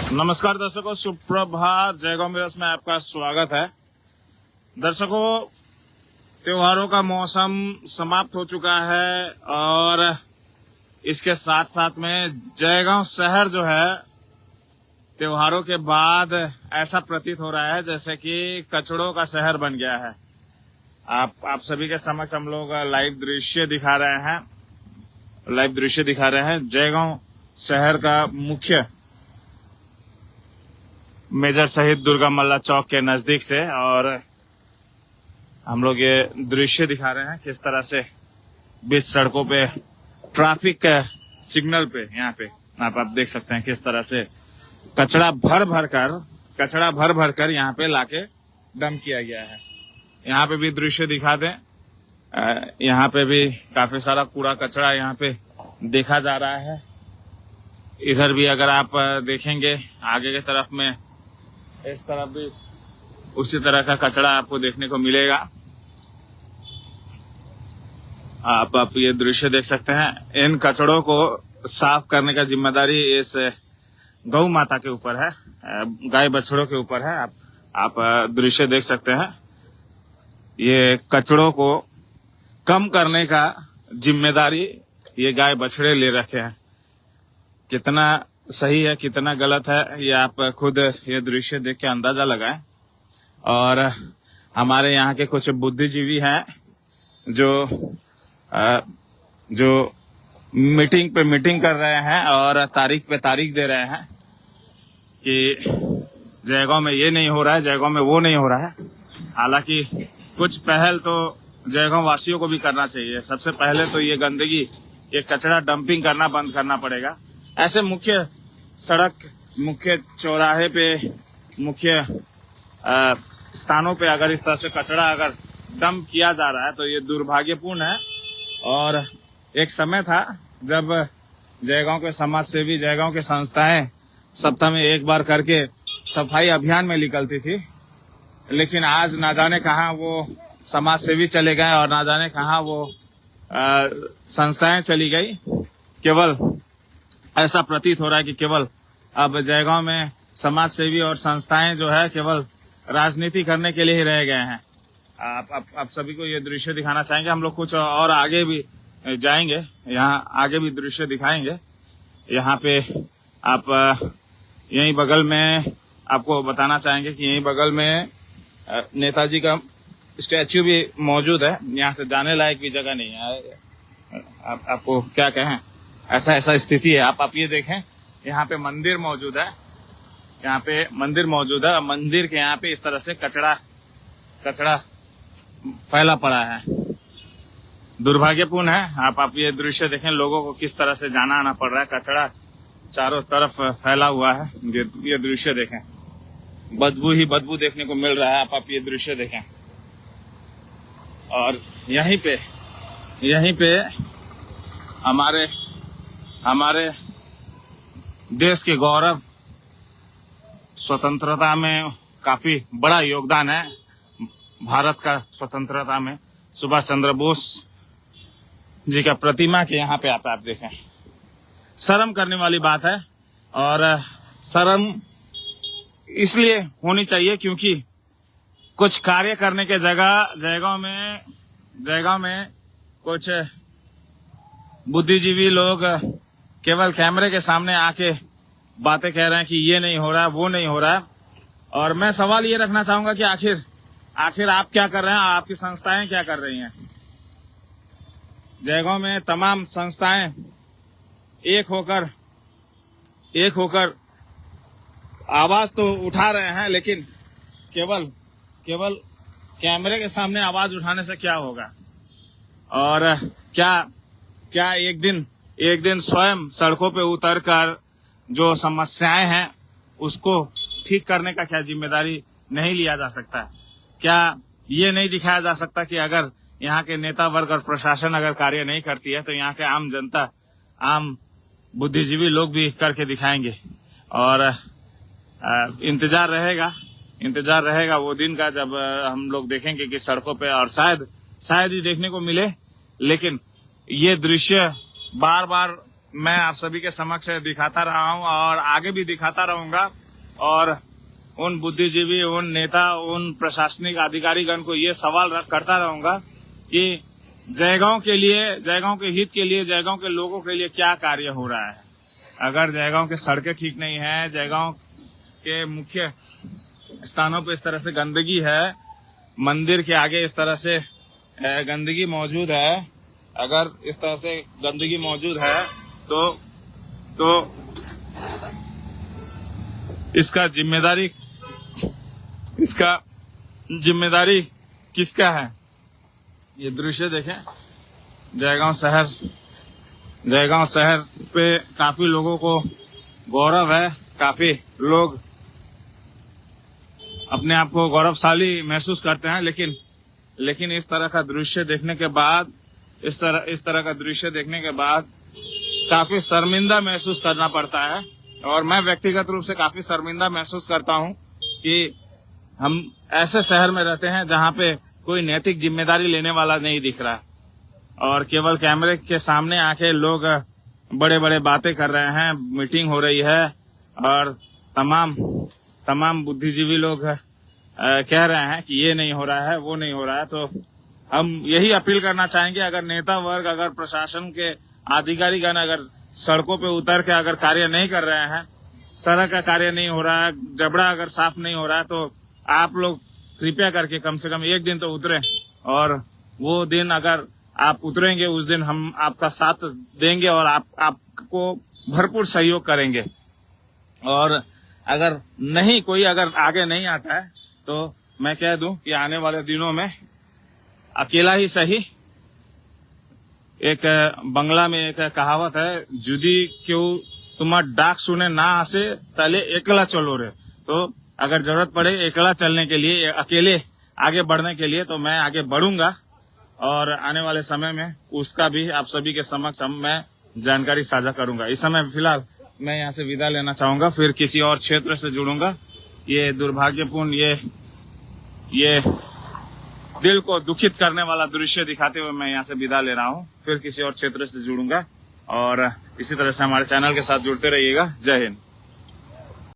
नमस्कार दर्शकों, सुप्रभात। जयगांव मिरस में आपका स्वागत है। दर्शकों, त्योहारों का मौसम समाप्त हो चुका है और इसके साथ साथ में जयगांव शहर जो है त्योहारों के बाद ऐसा प्रतीत हो रहा है जैसे कि कचड़ों का शहर बन गया है। आप सभी के समक्ष हम लोग लाइव दृश्य दिखा रहे हैं जयगांव शहर का मुख्य मेजर शहीद दुर्गा मल्ला चौक के नजदीक से, और हम लोग ये दृश्य दिखा रहे हैं किस तरह से बीच सड़कों पे ट्रैफिक सिग्नल पे यहाँ पे आप देख सकते हैं किस तरह से कचरा भर भर कर यहाँ पे लाके डंप किया गया है। यहाँ पे भी दृश्य दिखा दें। यहाँ पे भी काफी सारा कूड़ा कचरा यहाँ पे देखा जा रहा है। इधर भी अगर आप देखेंगे आगे की तरफ में, इस तरफ भी उसी तरह का कचरा आपको देखने को मिलेगा। आप ये दृश्य देख सकते हैं। इन कचड़ों को साफ करने का जिम्मेदारी इस गौ माता के ऊपर है, गाय बछड़ों के ऊपर है। आप दृश्य देख सकते हैं। ये कचड़ों को कम करने का जिम्मेदारी ये गाय बछड़े ले रखे हैं। कितना सही है कितना गलत है ये आप खुद ये दृश्य देख के अंदाजा लगाएं। और हमारे यहाँ के कुछ बुद्धिजीवी हैं जो मीटिंग पे मीटिंग कर रहे हैं और तारीख पे तारीख दे रहे हैं कि जयगांव में ये नहीं हो रहा है, जयगांव में वो नहीं हो रहा है। हालांकि कुछ पहल तो जयगांव वासियों को भी करना चाहिए। सबसे पहले तो ये गंदगी, ये कचरा डंपिंग करना बंद करना पड़ेगा। ऐसे मुख्य सड़क, मुख्य चौराहे पे, मुख्य स्थानों पे अगर इस तरह से कचरा अगर डंप किया जा रहा है तो ये दुर्भाग्यपूर्ण है। और एक समय था जब जयगांव के समाज सेवी, जयगांव के संस्थाएं सप्ताह में एक बार करके सफाई अभियान में निकलती थी, लेकिन आज ना जाने कहाँ वो समाज सेवी चले गए और ना जाने कहाँ वो संस्थाएं चली गई। केवल ऐसा प्रतीत हो रहा है कि केवल अब जयगांव में समाज सेवी और संस्थाएं जो है केवल राजनीति करने के लिए ही रह गए हैं। आप सभी को ये दृश्य दिखाना चाहेंगे। हम लोग कुछ और आगे भी जाएंगे, यहाँ आगे भी दृश्य दिखाएंगे। यहाँ पे आप यहीं बगल में आपको बताना चाहेंगे कि यहीं बगल में नेताजी का स्टैच्यू भी मौजूद है। यहाँ से जाने लायक भी जगह नहीं है। आपको क्या कहें, ऐसा स्थिति है। आप ये देखें, यहाँ पे मंदिर मौजूद है, यहाँ पे मंदिर मौजूद है। मंदिर के यहाँ पे इस तरह से कचरा फैला पड़ा है। दुर्भाग्यपूर्ण है। आप ये दृश्य देखें, लोगों को किस तरह से जाना आना पड़ रहा है। कचरा चारों तरफ फैला हुआ है। ये दृश्य देखें, बदबू ही बदबू देखने को मिल रहा है। आप ये दृश्य देखें। और यहीं पे हमारे देश के गौरव, स्वतंत्रता में काफी बड़ा योगदान है। भारत का स्वतंत्रता में सुभाष चंद्र बोस जी का प्रतिमा के यहाँ पे आप देखें। शर्म करने वाली बात है। और शर्म इसलिए होनी चाहिए क्योंकि कुछ कार्य करने के जगह जयगांव में कुछ बुद्धिजीवी लोग केवल कैमरे के सामने आके बातें कह रहे हैं कि ये नहीं हो रहा है, वो नहीं हो रहा है। और मैं सवाल ये रखना चाहूंगा कि आखिर आप क्या कर रहे हैं, आपकी संस्थाएं क्या कर रही हैं। जयगांव में तमाम संस्थाएं एक होकर आवाज तो उठा रहे हैं, लेकिन केवल कैमरे के सामने आवाज उठाने से क्या होगा। और क्या एक दिन स्वयं सड़कों पे उतरकर जो समस्याएं हैं उसको ठीक करने का क्या जिम्मेदारी नहीं लिया जा सकता। क्या ये नहीं दिखाया जा सकता कि अगर यहाँ के नेता वर्ग और प्रशासन अगर कार्य नहीं करती है तो यहाँ के आम जनता, आम बुद्धिजीवी लोग भी करके दिखाएंगे। और इंतजार रहेगा वो दिन का जब हम लोग देखेंगे कि सड़कों पे, और शायद ही देखने को मिले, लेकिन ये दृश्य बार बार मैं आप सभी के समक्ष दिखाता रहा हूं और आगे भी दिखाता रहूंगा। और उन बुद्धिजीवी, उन नेता, उन प्रशासनिक अधिकारीगण को ये सवाल करता रहूंगा कि जयगांव के लिए, जयगांव के हित के लिए, जयगांव के लोगों के लिए क्या कार्य हो रहा है। अगर जयगांव के सड़कें ठीक नहीं है, जयगांव के मुख्य स्थानों पे इस तरह से गंदगी है, मंदिर के आगे इस तरह से गंदगी मौजूद है, अगर इस तरह से गंदगी मौजूद है तो इसका जिम्मेदारी किसका है। ये दृश्य देखें, जयगांव शहर पे काफी लोगों को गौरव है, काफी लोग अपने आप को गौरवशाली महसूस करते हैं, लेकिन इस तरह का दृश्य देखने के बाद, इस तरह का दृश्य देखने के बाद काफी शर्मिंदा महसूस करना पड़ता है। और मैं व्यक्तिगत रूप से काफी शर्मिंदा महसूस करता हूं कि हम ऐसे शहर में रहते हैं जहां पे कोई नैतिक जिम्मेदारी लेने वाला नहीं दिख रहा, और केवल कैमरे के सामने आके लोग बड़े बड़े बातें कर रहे हैं, मीटिंग हो रही है और तमाम बुद्धिजीवी लोग कह रहे हैं कि ये नहीं हो रहा है, वो नहीं हो रहा है। तो हम यही अपील करना चाहेंगे, अगर नेता वर्ग, अगर प्रशासन के अधिकारीगण अगर सड़कों पे उतर के अगर कार्य नहीं कर रहे हैं, सड़क का कार्य नहीं हो रहा है, जबड़ा अगर साफ नहीं हो रहा है, तो आप लोग कृपया करके कम से कम एक दिन तो उतरें। और वो दिन अगर आप उतरेंगे, उस दिन हम आपका साथ देंगे और आपको भरपूर सहयोग करेंगे। और अगर कोई आगे नहीं आता है तो मैं कह दूं कि आने वाले दिनों में अकेला ही सही, एक बंगला में एक कहावत है, जुदी क्यों तुम्हार डाक सुने ना आसे तले एकला चलो रे। तो अगर जरूरत पड़े एकला चलने के लिए, अकेले आगे बढ़ने के लिए, तो मैं आगे बढ़ूंगा और आने वाले समय में उसका भी आप सभी के समक्ष मैं जानकारी साझा करूंगा। इस समय फिलहाल मैं यहाँ से विदा लेना चाहूंगा, फिर किसी और क्षेत्र से जुड़ूंगा। ये दुर्भाग्यपूर्ण, ये दिल को दुखित करने वाला दृश्य दिखाते हुए मैं यहाँ से विदा ले रहा हूँ, फिर किसी और क्षेत्र से जुड़ूंगा। और इसी तरह से हमारे चैनल के साथ जुड़ते रहिएगा। जय हिंद।